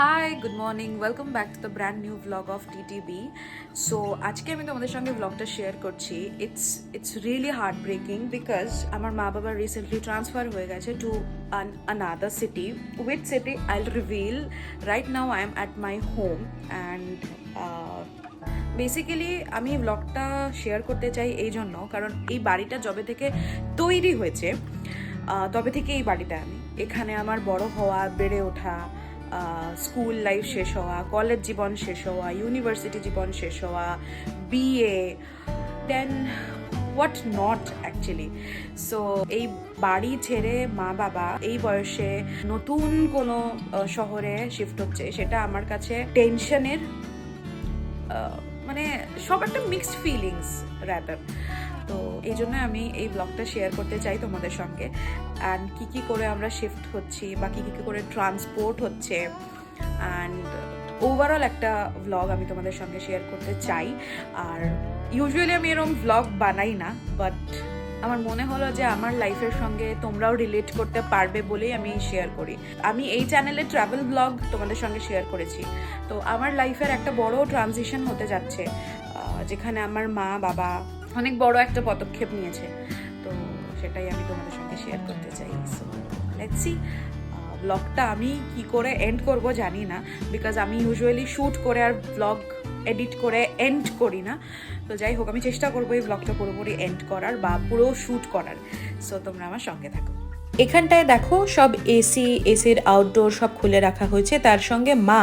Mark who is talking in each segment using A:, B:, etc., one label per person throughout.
A: Hi, good morning. Welcome back to the brand new vlog of TTB. So আজকে আমি তোমাদের সঙ্গে vlogটা share করছি. It's really heartbreaking because আমার মা বাবা recently transfer হয়ে গেছে to another city. Which city I'll reveal. Right now I am at my home and basically আমি ব্লগটা শেয়ার করতে চাই এই জন্য কারণ এই বাড়িটা যবে থেকে তৈরি হয়েছে তবে থেকে এই বাড়িটা আমি এখানে আমার বড় হওয়া বেড়ে ওঠা স্কুল লাইফ শেষ হওয়া কলেজ জীবন শেষ হওয়া ইউনিভার্সিটি জীবন শেষ হওয়া BA then what not actually so এই বাড়ি ছেড়ে মা বাবা এই বয়সে নতুন কোনো শহরে শিফট হচ্ছে সেটা আমার কাছে টেনশনের মানে সব একটা মিক্সড ফিলিংস রাদার তো এই জন্য আমি এই ব্লগটা শেয়ার করতে চাই তোমাদের সঙ্গে অ্যান্ড কী করে আমরা শিফট হচ্ছি বা কী করে ট্রান্সপোর্ট হচ্ছে অ্যান্ড ওভারঅল একটা ব্লগ আমি তোমাদের সঙ্গে শেয়ার করতে চাই আর ইউজুয়ালি আমি এরকম ব্লগ বানাই না বাট আমার মনে হলো যে আমার লাইফের সঙ্গে তোমরাও রিলেট করতে পারবে বলেই আমি শেয়ার করি আমি এই চ্যানেলে ট্রাভেল ব্লগ তোমাদের সঙ্গে শেয়ার করেছি তো আমার লাইফের একটা বড় ট্রানজিশন হতে যাচ্ছে যেখানে আমার মা বাবা অনেক বড় একটা পদক্ষেপ নিয়েছে তো সেটাই আমি তোমাদের সঙ্গে শেয়ার করতে চাই সো লেটস সি ব্লগটা আমি কি করে এন্ড করব জানি না বিকজ আমি ইউজুয়ালি শ্যুট করে আর ব্লগ এডিট করে এন্ড করি না তো যাই হোক আমি চেষ্টা করবো এই ব্লগটা পুরোপুরি এন্ড করার বা পুরো শ্যুট করার সো তোমরা আমার সঙ্গে থাকো এখানটায় দেখো সব এসির আউটডোর সব খুলে রাখা হয়েছে তার সঙ্গে মা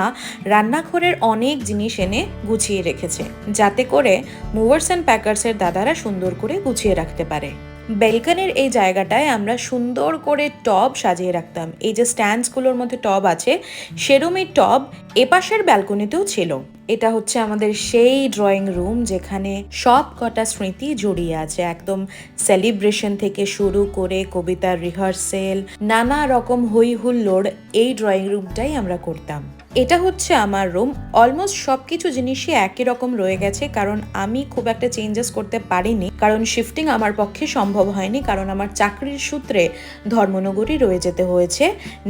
A: রান্নাঘরের অনেক জিনিস এনে গুছিয়ে রেখেছে যাতে করে মুভার্স অ্যান্ড প্যাকার্সের দাদারা সুন্দর করে গুছিয়ে রাখতে পারে বেলকানির এই জায়গাটায় আমরা সুন্দর করে টব সাজিয়ে রাখতাম এই যে স্ট্যান্ডসগুলোর মধ্যে টব আছে সেরমই টব এপাশের ব্যালকনিতেও ছিল এটা হচ্ছে আমাদের সেই ড্রয়িং রুম যেখানে সব কটা স্মৃতি জড়িয়ে আছে একদম সেলিব্রেশন থেকে শুরু করে কবিতার রিহার্সেল নানা রকম হই হুল্লোড় এই ড্রয়িং রুমটাই আমরা করতাম এটা হচ্ছে আমার রুম অলমোস্ট সবকিছু জিনিসই একই রকম রয়ে গেছে কারণ আমি খুব একটা চেঞ্জেস করতে পারিনি কারণ শিফটিং আমার পক্ষে সম্ভব হয়নি কারণ আমার চাকরির সূত্রে ধর্মনগরী রয়ে যেতে হয়েছে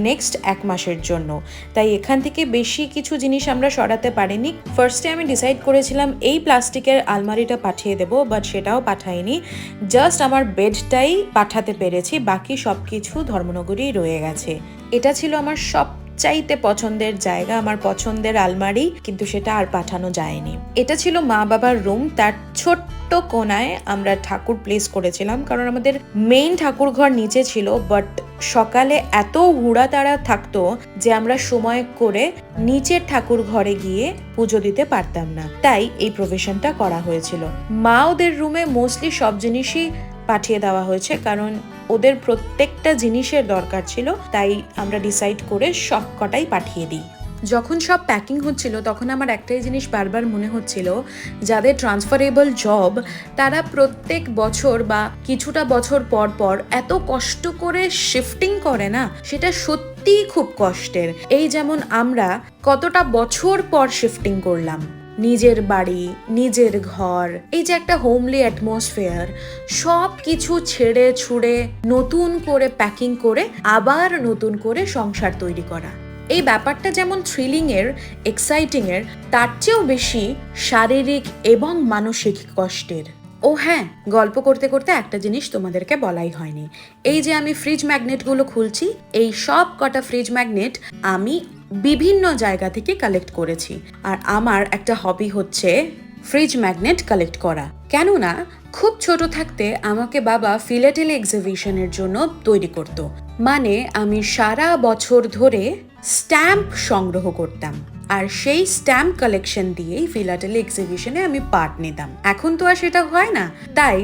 A: নেক্সট 1 মাসের জন্য তাই এখান থেকে বেশি কিছু জিনিস আমরা সরাতে পারিনি ফার্স্টে আমি ডিসাইড করেছিলাম এই প্লাস্টিকের আলমারিটা পাঠিয়ে দেবো বাট সেটাও পাঠাইনি জাস্ট আমার বেডটাই পাঠাতে পেরেছি বাকি সব কিছু ধর্মনগরী রয়ে গেছে এটা ছিল আমার চাইতে পছন্দের জায়গা আমার পছন্দের আলমারি কিন্তু সেটা আর পাঠানো যায়নি এটা ছিল মা বাবার রুম তার ছোট্ট কোনায় আমরা ঠাকুর প্লেস করেছিলাম কারণ আমাদের মেইন ঠাকুর ঘর নিচে ছিল বাট সকালে এত হুড়াতাড়া থাকতো যে আমরা সময় করে নিচের ঠাকুর ঘরে গিয়ে পুজো দিতে পারতাম না তাই এই প্রভিশনটা করা হয়েছিল মা ওদের রুমে মোস্টলি সব জিনিসই পাঠিয়ে দেওয়া হয়েছে কারণ ওদের প্রত্যেকটা জিনিসের দরকার ছিল তাই আমরা ডিসাইড করে সব কটাই পাঠিয়ে দিই যখন সব প্যাকিং হচ্ছিল তখন আমার একটাই জিনিস বারবার মনে হচ্ছিল যাদের ট্রান্সফারেবল জব তারা প্রত্যেক বছর বা কিছুটা বছর পর পর এত কষ্ট করে শিফটিং করে না সেটা সত্যিই খুব কষ্টের এই যেমন আমরা কতটা বছর পর শিফটিং করলাম নিজের বাড়ি নিজের ঘর এই যে একটা হোমলি অ্যাটমসফিয়ার সব কিছু ছেড়ে ছুড়ে নতুন করে প্যাকিং করে আবার নতুন করে সংসার তৈরি করা এই ব্যাপারটা যেমন থ্রিলিংয়ের এক্সাইটিংয়ের তার চেয়েও বেশি শারীরিক এবং মানসিক কষ্টের ও হ্যাঁ গল্প করতে করতে একটা জিনিস তোমাদেরকে বলাই হয়নি এই যে আমি ফ্রিজ ম্যাগনেটগুলো খুলছি এই সব কটা ফ্রিজ ম্যাগনেট আমি বিভিন্ন জায়গা থেকে কালেক্ট করেছি আর আমার একটা হবি হচ্ছে ফ্রিজ ম্যাগনেট কালেক্ট করা কেননা খুব ছোট থাকতে আমাকে বাবা ফিলাটেলি এক্সিবিশনের জন্য তৈরি করত মানে আমি সারা বছর ধরে স্ট্যাম্প সংগ্রহ করতাম আর সেই স্ট্যাম্প কালেকশন দিয়েই ফিলাটেলি এক্সিবিশনে আমি পার্ট নিতাম এখন তো আর সেটা হয় না তাই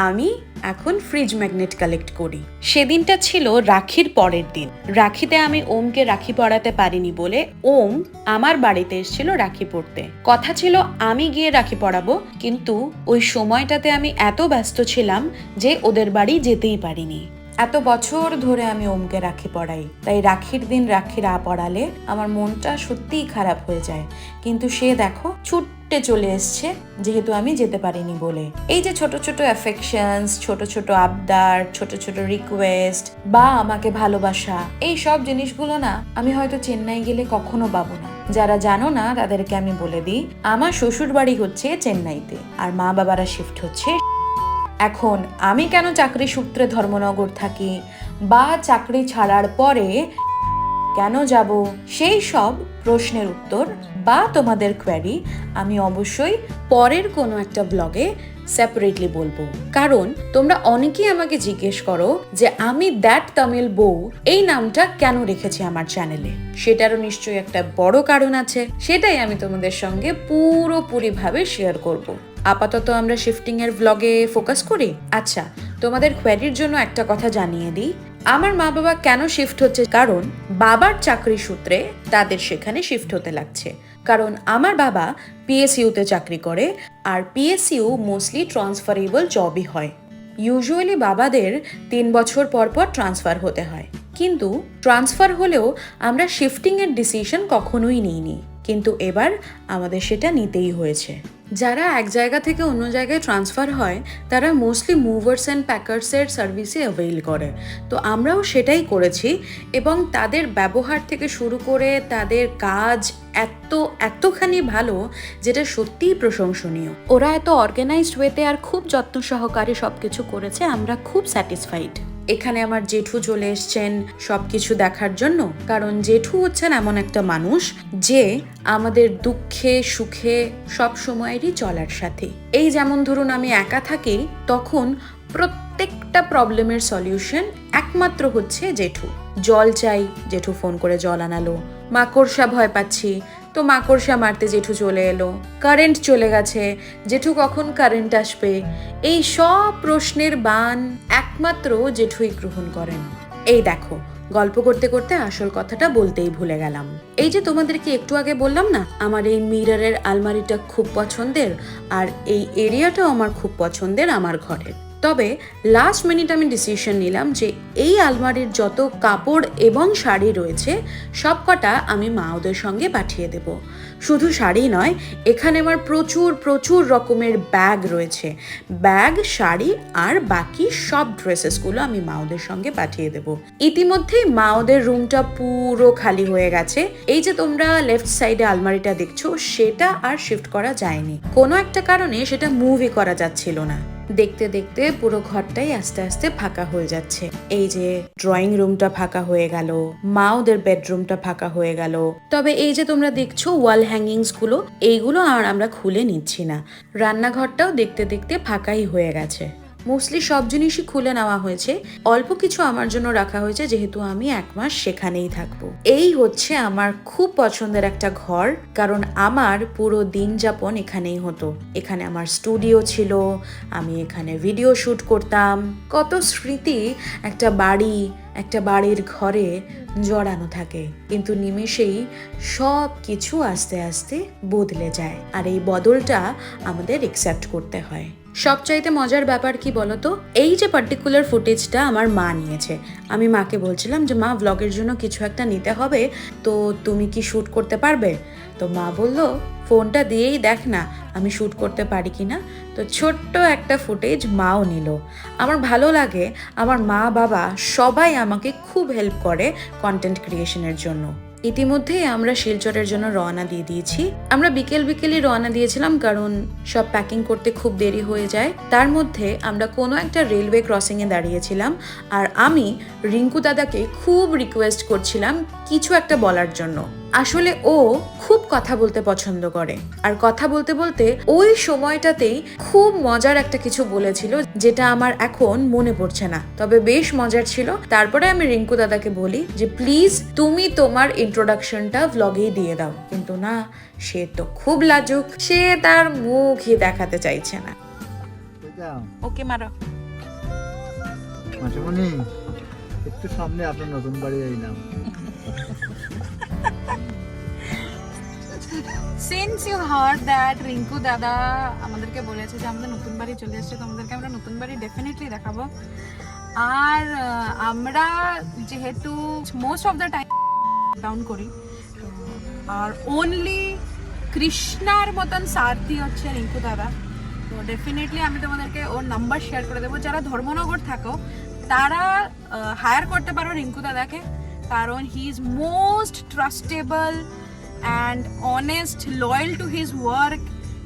A: আমি এখন ফ্রিজ ম্যাগনেট কালেক্ট করি সেদিনটা ছিল রাখির পরের দিন রাখিতে আমি ওমকে রাখি পরাতে পারিনি বলে ওম আমার বাড়িতে এসেছিল রাখি পরতে কথা ছিল আমি গিয়ে রাখি পরাবো কিন্তু ওই সময়টাতে আমি এত ব্যস্ত ছিলাম যে ওদের বাড়ি যেতেই পারিনি এত বছর ধরে আমি ওমকে রাখি পরাই তাই রাখির দিন রাখি না পরালে আমার মনটা সত্যিই খারাপ হয়ে যায় কিন্তু সে দেখো ছুটে চলে এসছে যেহেতু আমি যেতে পারিনি বলে এই যে ছোট ছোট অ্যাফেকশনস ছোট ছোট আবদার ছোট ছোট রিকোয়েস্ট বা আমাকে ভালোবাসা এই সব জিনিসগুলো না আমি হয়তো চেন্নাই গেলে কখনো পাবো না যারা জানো না তাদেরকে আমি বলে দিই, আমার শ্বশুর বাড়ি হচ্ছে চেন্নাইতে আর মা বাবারা শিফট হচ্ছে। এখন আমি কেন চাকরি সূত্রে ধর্মনগর থাকি বা চাকরি ছাড়ার পরে কেন যাব, সেই সব প্রশ্নের উত্তর বা তোমাদের কোয়েরি আমি অবশ্যই পরের কোনো একটা ব্লগে সেপারেটলি বলবো। কারণ তোমরা অনেকেই আমাকে জিজ্ঞেস করো যে আমি দ্যাট তামিল বউ এই নামটা কেন রেখেছি আমার চ্যানেলে। সেটারও নিশ্চয়ই একটা বড় কারণ আছে, সেটাই আমি তোমাদের সঙ্গে পুরোপুরিভাবে শেয়ার করব। আপাতত আমরা শিফটিং এর ব্লগে ফোকাস করি। আচ্ছা, তোমাদের কোয়েরির জন্য একটা কথা জানিয়ে দিই, আমার মা বাবা কেন শিফট হচ্ছে, কারণ বাবার চাকরি সূত্রে তাদের সেখানে শিফট হতে লাগছে। কারণ আমার বাবা পিএসইউতে চাকরি করে, আর পিএসইউ মোস্টলি ট্রান্সফারেবল জবই হয়। ইউজুয়ালি বাবাদের 3 বছর পর পর ট্রান্সফার হতে হয়, কিন্তু ট্রান্সফার হলেও আমরা শিফটিংয়ের ডিসিশন কখনোই নিইনি, কিন্তু এবার আমাদের সেটা নিতেই হয়েছে। যারা এক জায়গা থেকে অন্য জায়গায় ট্রান্সফার হয় তারা মোস্টলি মুভার্স অ্যান্ড প্যাকার্সের সার্ভিসে অ্যাভেইল করে, তো আমরাও সেটাই করেছি। এবং তাদের ব্যবহার থেকে শুরু করে তাদের কাজ এতখানি ভালো, যেটা সত্যিই প্রশংসনীয়। ওরা এত অর্গানাইজড ওয়েতে আর খুব যত্ন সহকারে সবকিছু করেছে, আমরা খুব স্যাটিসফাইড। এখানে আমার জেঠু চলে এসছেন সবকিছু দেখার জন্য, কারণ জেঠু হচ্ছেন এমন একটা মানুষ যে আমাদের দুঃখে সুখে সব সময়েরই চলার সাথে। এই যেমন ধরুন আমি একা থাকি, তখন প্রত্যেকটা প্রবলেমের সলিউশন একমাত্র হচ্ছে জেঠু। জল চাই, জেঠু ফোন করে জল আনালো। মাকড়সা ভয় পাচ্ছি, তো মাকড়সা মারতে জেঠু চলে এলো। কারেন্ট চলে গেছে, জেঠু কখন কারেন্ট আসবে, এই সব প্রশ্নের বান একমাত্র জেঠুই গ্রহণ করেন। এই দেখো, গল্প করতে করতে আসল কথাটা বলতেই ভুলে গেলাম। এই যে তোমাদেরকে একটু আগে বললাম না, আমার এই মিররের আলমারিটা খুব পছন্দের, আর এই এরিয়াটাও আমার খুব পছন্দের আমার ঘরের। তবে লাস্ট মিনিট আমি ডিসিশন নিলাম যে এই আলমারির যত কাপড় এবং শাড়ি রয়েছে সব কটা আমি মা ওদের সঙ্গে পাঠিয়ে দেব। শুধু শাড়ি নয়, এখানে আমার প্রচুর রকমের ব্যাগ রয়েছে। ব্যাগ, শাড়ি আর বাকি সব ড্রেসেসগুলো আমি মা ওদের সঙ্গে পাঠিয়ে দেব। ইতিমধ্যেই মা ওদের রুমটা পুরো খালি হয়ে গেছে। এই যে তোমরা লেফট সাইডে আলমারিটা দেখছো, সেটা আর শিফট করা যায়নি, কোনো একটা কারণে সেটা মুভই করা যাচ্ছিল না। দেখতে দেখতে পুরো ঘরটাই আস্তে আস্তে ফাঁকা হয়ে যাচ্ছে। এই যে ড্রয়িং রুমটা ফাঁকা হয়ে গেল, মা ওদের বেডরুমটা ফাঁকা হয়ে গেল। তবে এই যে তোমরা দেখছো ওয়াল হ্যাঙ্গিংস গুলো, এইগুলো আর আমরা খুলে নিচ্ছি না। রান্নাঘরটাও দেখতে দেখতে ফাঁকাই হয়ে গেছে। মোস্টলি সব জিনিসই খুলে নেওয়া হয়েছে, অল্প কিছু আমার জন্য রাখা হয়েছে, যেহেতু আমি 1 মাস সেখানেই থাকবো। এই হচ্ছে আমার খুব পছন্দের একটা ঘর, কারণ আমার পুরো দিন যাপন এখানেই হতো। এখানে আমার স্টুডিও ছিল, আমি এখানে ভিডিও শুট করতাম। কত স্মৃতি একটা বাড়ির ঘরে জড়ানো থাকে, কিন্তু নিমেষেই সব কিছু আস্তে আস্তে বদলে যায়, আর এই বদলটা আমাদের অ্যাকসেপ্ট করতে হয়। সবচাইতে মজার ব্যাপার কি বলতো, এই যে পার্টিকুলার ফুটেজটা আমার মা নিয়েছে। আমি মাকে বলছিলাম যে মা, ব্লগের জন্য কিছু একটা নিতে হবে, তো তুমি কি শ্যুট করতে পারবে? তো মা বলল, ফোনটা দিয়েই দেখ না আমি শ্যুট করতে পারি কিনা। তো ছোট্ট একটা ফুটেজ মাও নিল। আমার ভালো লাগে, আমার মা বাবা সবাই আমাকে খুব হেল্প করে কন্টেন্ট ক্রিয়েশনের জন্য। ইতিমধ্যেই আমরা শিলচরের জন্য রওনা দিয়ে দিয়েছি। আমরা বিকেলই রওনা দিয়েছিলাম, কারণ সব প্যাকিং করতে খুব দেরি হয়ে যায়। তার মধ্যে আমরা কোনো একটা রেলওয়ে ক্রসিংয়ে দাঁড়িয়েছিলাম, আর আমি রিঙ্কু দাদাকে খুব রিকোয়েস্ট করছিলাম কিছু একটা বলার জন্য। আসলে ও খুব কথা বলতে পছন্দ করে, আর কথা বলতে বলতে ওই সময়টাতেই খুব মজার একটা কিছু বলেছিল, যেটা আমার এখন মনে পড়ছে না, তবে বেশ মজার ছিল। তারপরে আমি রিঙ্কু দাদাকে বলি যে প্লিজ তুমি তোমার ইন্ট্রোডাকশনটা ব্লগেই দিয়ে দাও, কিন্তু না, সে তো খুব লাজুক, সে তার মুখই দেখাতে চাইছে না। ওকে মারো
B: মাসিমণি, একটু সামনে আপনার নতুন বাড়ি আইলাম।
A: Since you heard that Rinku দাদা আমাদেরকে বলেছে যে আমাদের নতুন বাড়ি চলে এসেছে, তোমাদেরকে আমরা নতুন বাড়ি ডেফিনেটলি দেখাবো। আর আমরা যেহেতু most of the time down করি, আর অনলি কৃষ্ণার মতন সারথি হচ্ছে রিঙ্কু দাদা, তো ডেফিনেটলি আমি তোমাদেরকে ওর নাম্বার শেয়ার করে দেবো। যারা ধর্মনগর থাকো তারা হায়ার করতে পারো রিঙ্কু দাদাকে, কারণ he is most trustable, and honest, loyal to his work.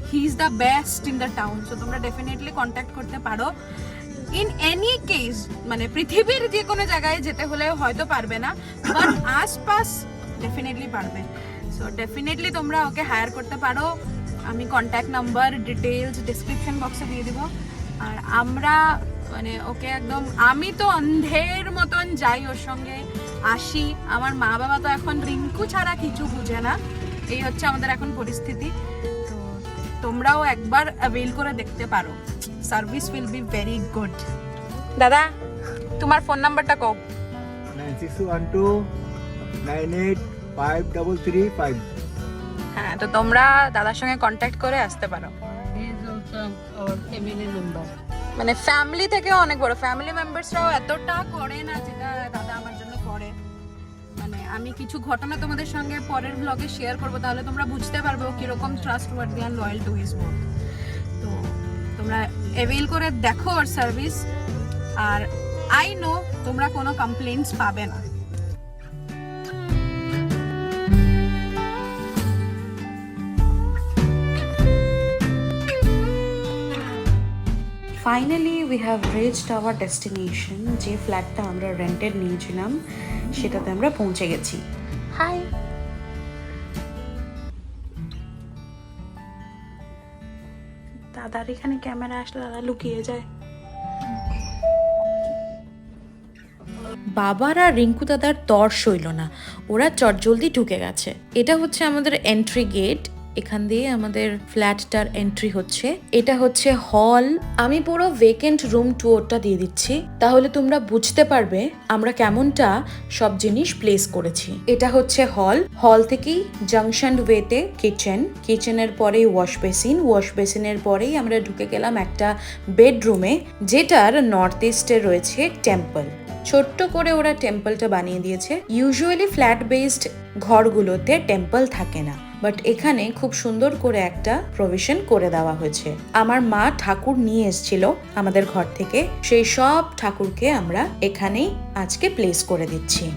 A: He is the best in the town. So তোমরা ডেফিনেটলি কন্ট্যাক্ট করতে পারো। ইন এনি কেস, মানে পৃথিবীর যে কোনো জায়গায় যেতে হলে হয়তো পারবে না, বাট আশপাশ ডেফিনেটলি পারবে। সো ডেফিনেটলি তোমরা ওকে হায়ার করতে পারো। আমি কন্ট্যাক্ট নাম্বার, ডিটেলস ডিসক্রিপশন বক্সে দিয়ে দিব। আর আমরা মানে ওকে একদম, আমি তো অন্ধের মতন যাই ওর সঙ্গে, আসি। আমার মা বাবা তো এখন রিঙ্কু ছাড়া কিছু বুঝে না, এই হচ্ছে আমাদের এখন পরিস্থিতি। তো তোমরাও একবার অ্যাভেল করে দেখতে পারো। Service will be very good. দাদা, তোমার ফোন নাম্বারটা কও।
B: 9612985335।
A: হ্যাঁ, তো তোমরা দাদার সঙ্গে কন্ট্যাক্ট করে আসতে পারো। মানে ফ্যামিলি থেকেও অনেক বড়। ফ্যামিলি মেম্বার্সরাও এতটা করে না যেটা দাদা আমার জন্য করে। মানে আমি কিছু ঘটনা তোমাদের সঙ্গে পরের ব্লগে শেয়ার করবো, তাহলে তোমরা বুঝতে পারবে ও কিরকম trustworthy and loyal to his work. তো তোমরা অ্যাভেল করে দেখো ওর সার্ভিস, আর আই নো তোমরা কোনো কমপ্লেন্টস পাবে না। Finally we have reached hour destination. যে ফ্ল্যাটটা আমরা রেন্টেড নিয়েছিলাম সেটাতে আমরা পৌঁছে গেছি। হাই, দাদার এখানে ক্যামেরা আসলে দাদা লুকিয়ে যায়। বাবার আর রিঙ্কু দাদার তর সইল না, ওরা চটজলদি ঢুকে গেছে। এটা হচ্ছে আমাদের এন্ট্রি গেট, এখান দিয়ে আমাদের ফ্ল্যাটটার এন্ট্রি হচ্ছে। এটা হচ্ছে হল। আমি পুরো ভেকেন্ট রুম ট্যুরটা দিয়ে দিচ্ছি, তাহলে তোমরা বুঝতে পারবে আমরা কেমনটা সব জিনিস প্লেস করেছি। এটা হচ্ছে হল। হল থেকেই জাংশন ওয়েতে কিচেন, কিচেনের পরেই ওয়াশ বেসিন, ওয়াশ বেসিনের পরেই আমরা ঢুকে গেলাম একটা বেডরুমে, যেটার নর্থ ইস্টে রয়েছে টেম্পল। ছোট্ট করে ওরা টেম্পলটা বানিয়ে দিয়েছে। ইউজুয়ালি ফ্ল্যাট বেসড ঘরগুলোতে টেম্পল থাকে না, বাট এখানে খুব সুন্দর করে একটা প্রভিশন করে দেওয়া হয়েছে। আমার মা ঠাকুর নিয়ে এসেছিল আমাদের ঘর থেকে, সেই সব ঠাকুরকে আমরা এখানেই আজকে প্লেস করে দিচ্ছি।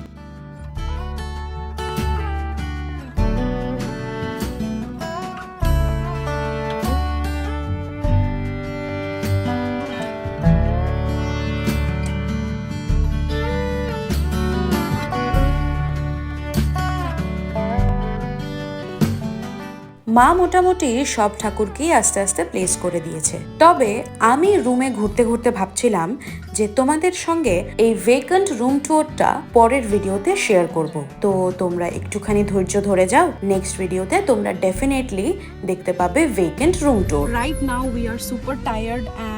A: মা মোটামুটি সব ঠাকুরকেই আস্তে আস্তে প্লেস করে দিয়েছে। তবে আমি রুমে ঘুরতে ঘুরতে ভাবছিলাম যে তোমাদের সঙ্গে এই ভেকেন্ট রুম ট্যুরটা পরের ভিডিওতে শেয়ার করব। তো তোমরা একটুখানি ধৈর্য ধরে যাও, নেক্সট ভিডিওতে তোমরা ডেফিনেটলি দেখতে পাবে vacant room tour. Right now we are super tired and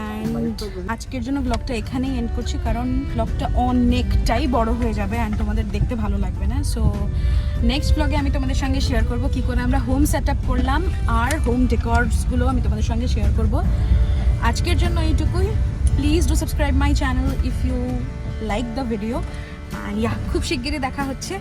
A: আজকের জন্য ব্লগটা এখানেই এন্ড করছি, কারণ ব্লগটা অনেকটাই বড় হয়ে যাবে অ্যান্ড তোমাদের দেখতে ভালো লাগবে না। সো নেক্সট ব্লগে আমি তোমাদের সঙ্গে শেয়ার করব কি করে আমরা হোম সেট আপ করলাম, আর হোম ডেকোরসগুলো আমি তোমাদের সঙ্গে শেয়ার করব। আজকের জন্য এইটুকুই। Please do subscribe my channel if you like the video. আর খুব শিগগিরই দেখা হচ্ছে।